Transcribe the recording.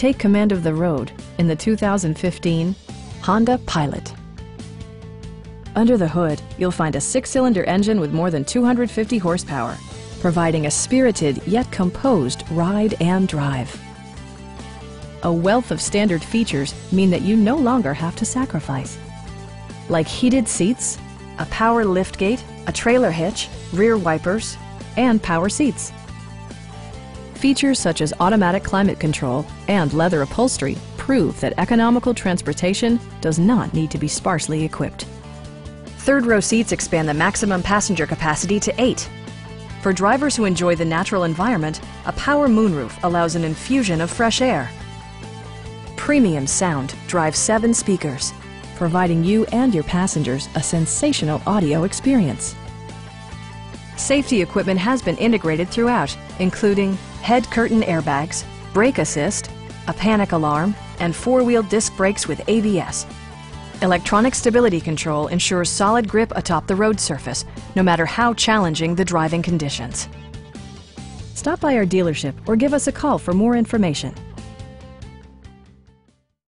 Take command of the road in the 2015 Honda Pilot. Under the hood, you'll find a 6-cylinder engine with more than 250 horsepower, providing a spirited yet composed ride and drive. A wealth of standard features mean that you no longer have to sacrifice, like heated seats, a power liftgate, a trailer hitch, rear wipers, and power seats. Features such as automatic climate control and leather upholstery prove that economical transportation does not need to be sparsely equipped. Third-row seats expand the maximum passenger capacity to 8. For drivers who enjoy the natural environment, a power moonroof allows an infusion of fresh air. Premium sound drives 7 speakers, providing you and your passengers a sensational audio experience. Safety equipment has been integrated throughout, including head curtain airbags, brake assist, a panic alarm, and 4-wheel disc brakes with ABS. Electronic stability control ensures solid grip atop the road surface, no matter how challenging the driving conditions. Stop by our dealership or give us a call for more information.